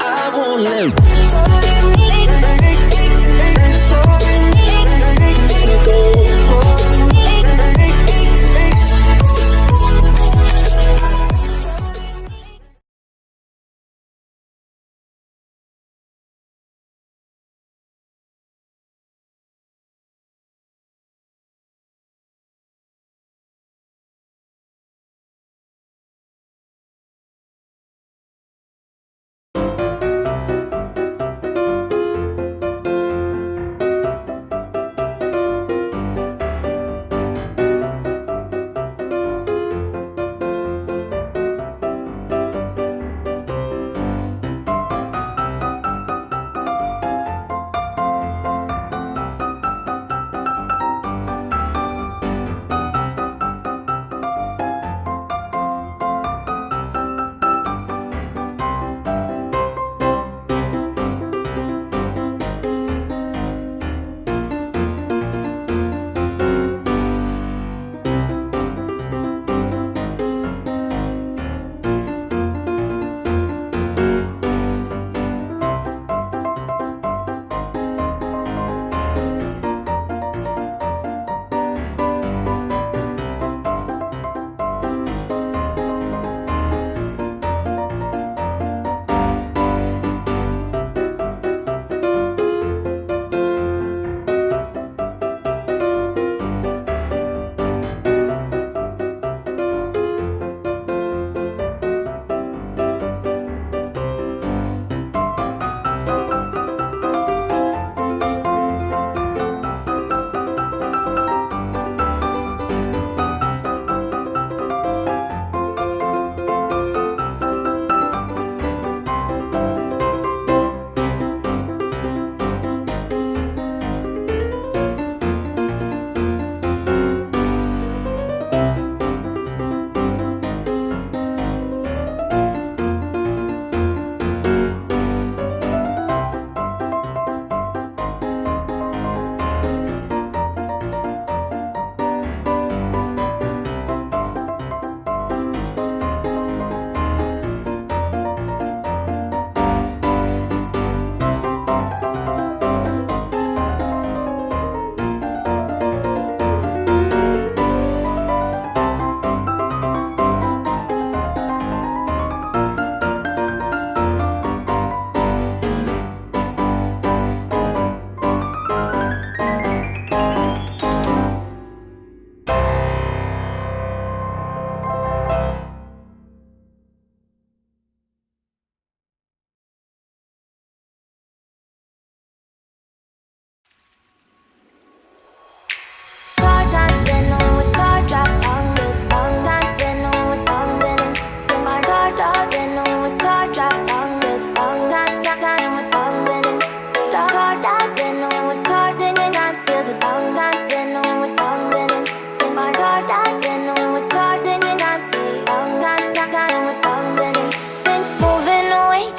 I won't let it go.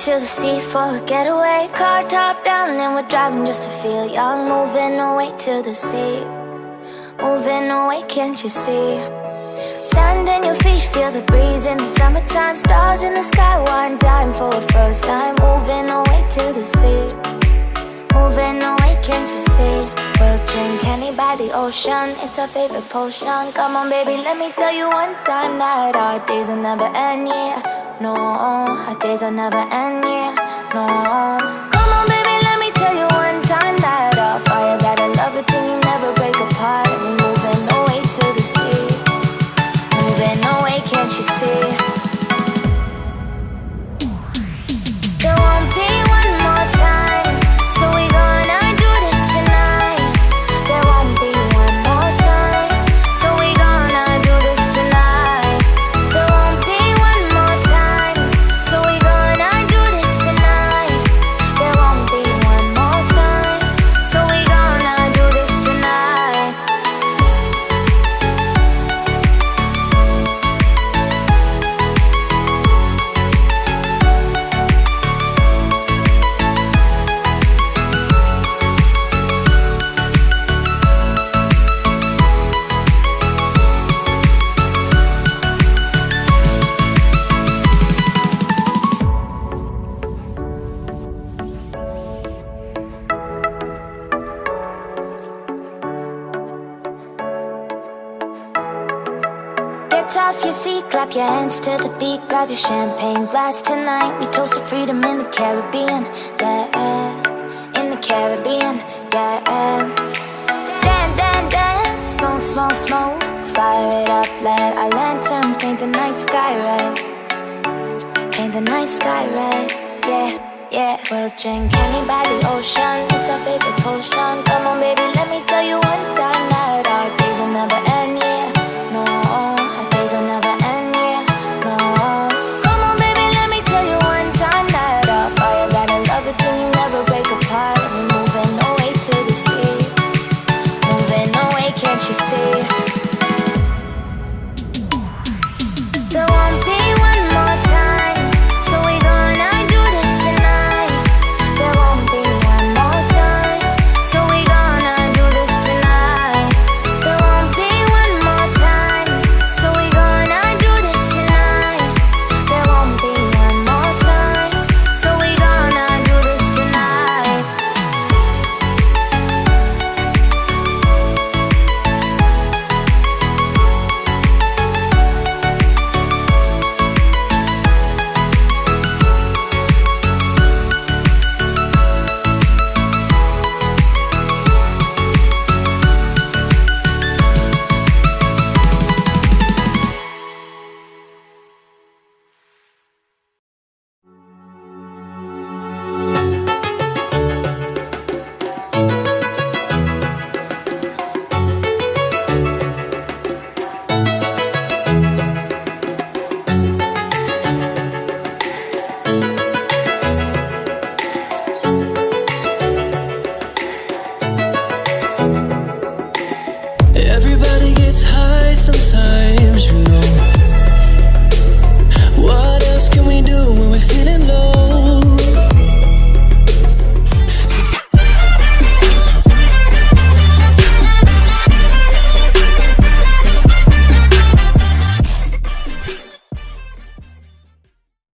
To the sea for a getaway, car top down and we're driving just to feel young. Moving away to the sea, moving away, can't you see? Sand in your feet, feel the breeze in the summertime. Stars in the sky, one dime for a first time. Moving away to the sea, moving away, can't you see? We'll drink honey by the ocean, it's our favorite potion. Come on baby, let me tell you one time that our days will never end, yeah. No, our days will never end, yeah. No. Come on baby, let me tell you one time that our fire got a love it till you never break apart. And we're moving away to the sea, moving away, can't you see? There won't be one more time, so we gonna do this tonight. There won't be one more time, so we gonna do this tonight. There won't be one more time, so we gonna do this tonight. off your seat, clap your hands to the beat, grab your champagne glass tonight. We toast to freedom in the Caribbean, yeah, in the Caribbean, yeah. Dance, dance, dance, smoke, smoke, smoke, fire it up, let our lanterns paint the night sky red, paint the night sky red, yeah, yeah. We'll drink honey by the ocean, it's our favorite potion. Come on baby, let me tell you one time that our days will never end, yeah, no, our days will never end, yeah, no. Come on baby, let me tell you one time that our fire gotta love it till you never break apart. We're moving away to the sea, moving away, can't you see? There won't be one more time, so we gonna do this tonight. There won't be one more time, so we gonna do this tonight. There won't be one more time, so we gonna do this tonight. There won't be one more time, so we gonna do this tonight. Everybody gets high sometimes, you know. What else can we do when we feel